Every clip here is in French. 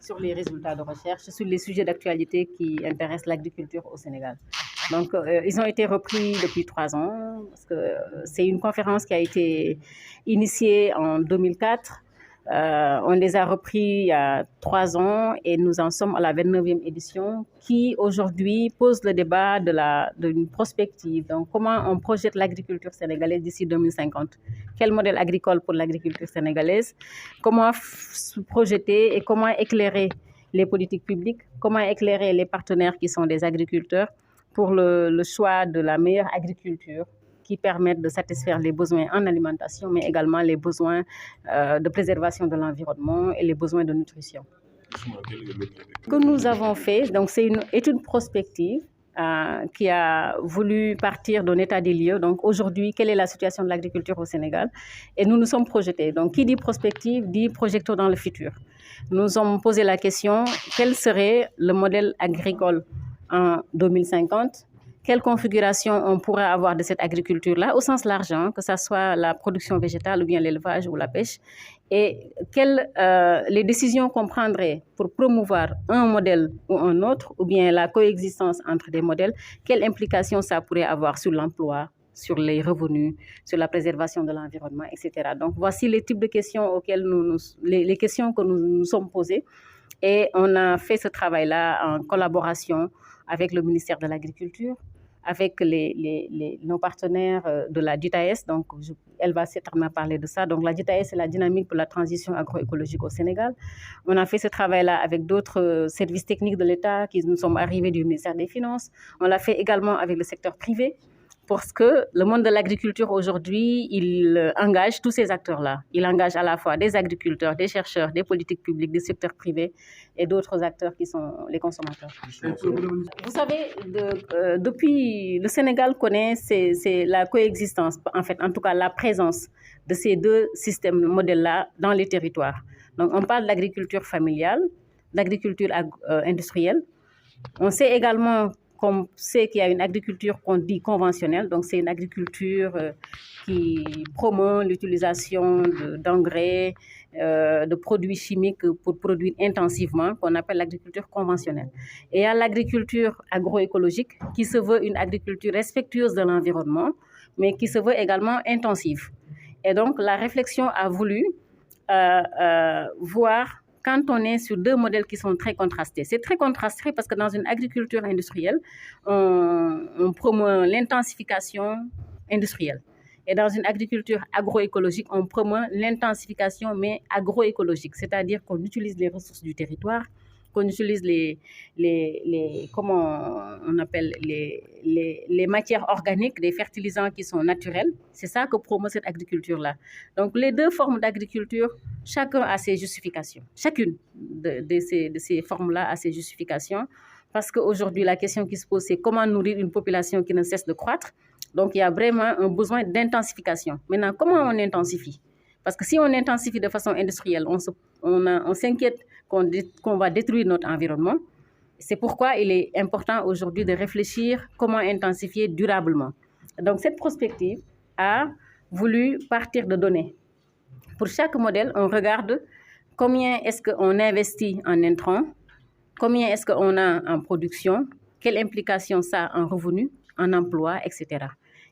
sur les résultats de recherche, sur les sujets d'actualité qui intéressent l'agriculture au Sénégal. Donc, ils ont été repris depuis 3 ans, parce que c'est une conférence qui a été initiée en 2004. On les a repris il y a 3 ans et nous en sommes à la 29e édition qui aujourd'hui pose le débat d'une prospective. Donc, comment on projette l'agriculture sénégalaise d'ici 2050? Quel modèle agricole pour l'agriculture sénégalaise? Comment se projeter et comment éclairer les politiques publiques? Comment éclairer les partenaires qui sont des agriculteurs pour le choix de la meilleure agriculture qui permettent de satisfaire les besoins en alimentation, mais également les besoins de préservation de l'environnement et les besoins de nutrition. Ce que nous avons fait, donc c'est une étude prospective qui a voulu partir d'un état des lieux. Donc aujourd'hui, quelle est la situation de l'agriculture au Sénégal? Et nous nous sommes projetés. Donc qui dit prospective dit projectons dans le futur. Nous nous sommes posé la question, quel serait le modèle agricole en 2050? Quelle configuration on pourrait avoir de cette agriculture-là, au sens large, que ce soit la production végétale ou bien l'élevage ou la pêche, et les décisions qu'on prendrait pour promouvoir un modèle ou un autre, ou bien la coexistence entre des modèles, quelles implications ça pourrait avoir sur l'emploi, sur les revenus, sur la préservation de l'environnement, etc. Donc voici les types de questions auxquelles les questions que nous nous sommes posées. Et on a fait ce travail-là en collaboration avec le ministère de l'Agriculture, avec nos partenaires de la DITAES. Donc, elle va certainement parler de ça. Donc, la DITAES, c'est la dynamique pour la transition agroécologique au Sénégal. On a fait ce travail-là avec d'autres services techniques de l'État qui nous sont arrivés du ministère des Finances. On l'a fait également avec le secteur privé, parce que le monde de l'agriculture aujourd'hui, il engage tous ces acteurs-là. Il engage à la fois des agriculteurs, des chercheurs, des politiques publiques, des secteurs privés et d'autres acteurs qui sont les consommateurs. Vous savez, depuis le Sénégal connaît la coexistence, en tout cas la présence de ces deux systèmes modèles-là dans les territoires. Donc on parle de l'agriculture familiale, l'agriculture industrielle. On sait également qu'on sait qu'il y a une agriculture qu'on dit conventionnelle, donc c'est une agriculture qui promeut l'utilisation d'engrais, de produits chimiques pour produire intensivement, qu'on appelle l'agriculture conventionnelle. Et il y a l'agriculture agroécologique qui se veut une agriculture respectueuse de l'environnement, mais qui se veut également intensive. Et donc la réflexion a voulu voir quand on est sur deux modèles qui sont très contrastés. C'est très contrasté parce que dans une agriculture industrielle, on promeut l'intensification industrielle. Et dans une agriculture agroécologique, on promeut l'intensification, mais agroécologique, c'est-à-dire qu'on utilise les ressources du territoire, qu'on utilise les matières organiques, les fertilisants qui sont naturels. C'est ça que promeut cette agriculture-là. Donc, les deux formes d'agriculture, chacun a ses justifications. Chacune de ces formes-là a ses justifications. Parce qu'aujourd'hui, la question qui se pose, c'est comment nourrir une population qui ne cesse de croître. Donc, il y a vraiment un besoin d'intensification. Maintenant, comment on intensifie? Parce que si on intensifie de façon industrielle, on s'inquiète qu'on va détruire notre environnement. C'est pourquoi il est important aujourd'hui de réfléchir comment intensifier durablement. Donc, cette prospective a voulu partir de données. Pour chaque modèle, on regarde combien est-ce qu'on investit en intrants, combien est-ce qu'on a en production, quelle implication ça a en revenus, en emploi, etc.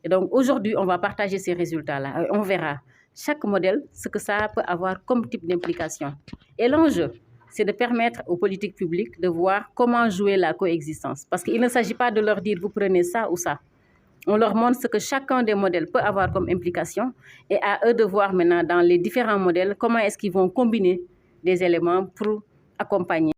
Et donc, aujourd'hui, on va partager ces résultats-là. On verra chaque modèle, ce que ça peut avoir comme type d'implication. Et l'enjeu, c'est de permettre aux politiques publiques de voir comment jouer la coexistence. Parce qu'il ne s'agit pas de leur dire, vous prenez ça ou ça. On leur montre ce que chacun des modèles peut avoir comme implication et à eux de voir maintenant dans les différents modèles comment est-ce qu'ils vont combiner des éléments pour accompagner.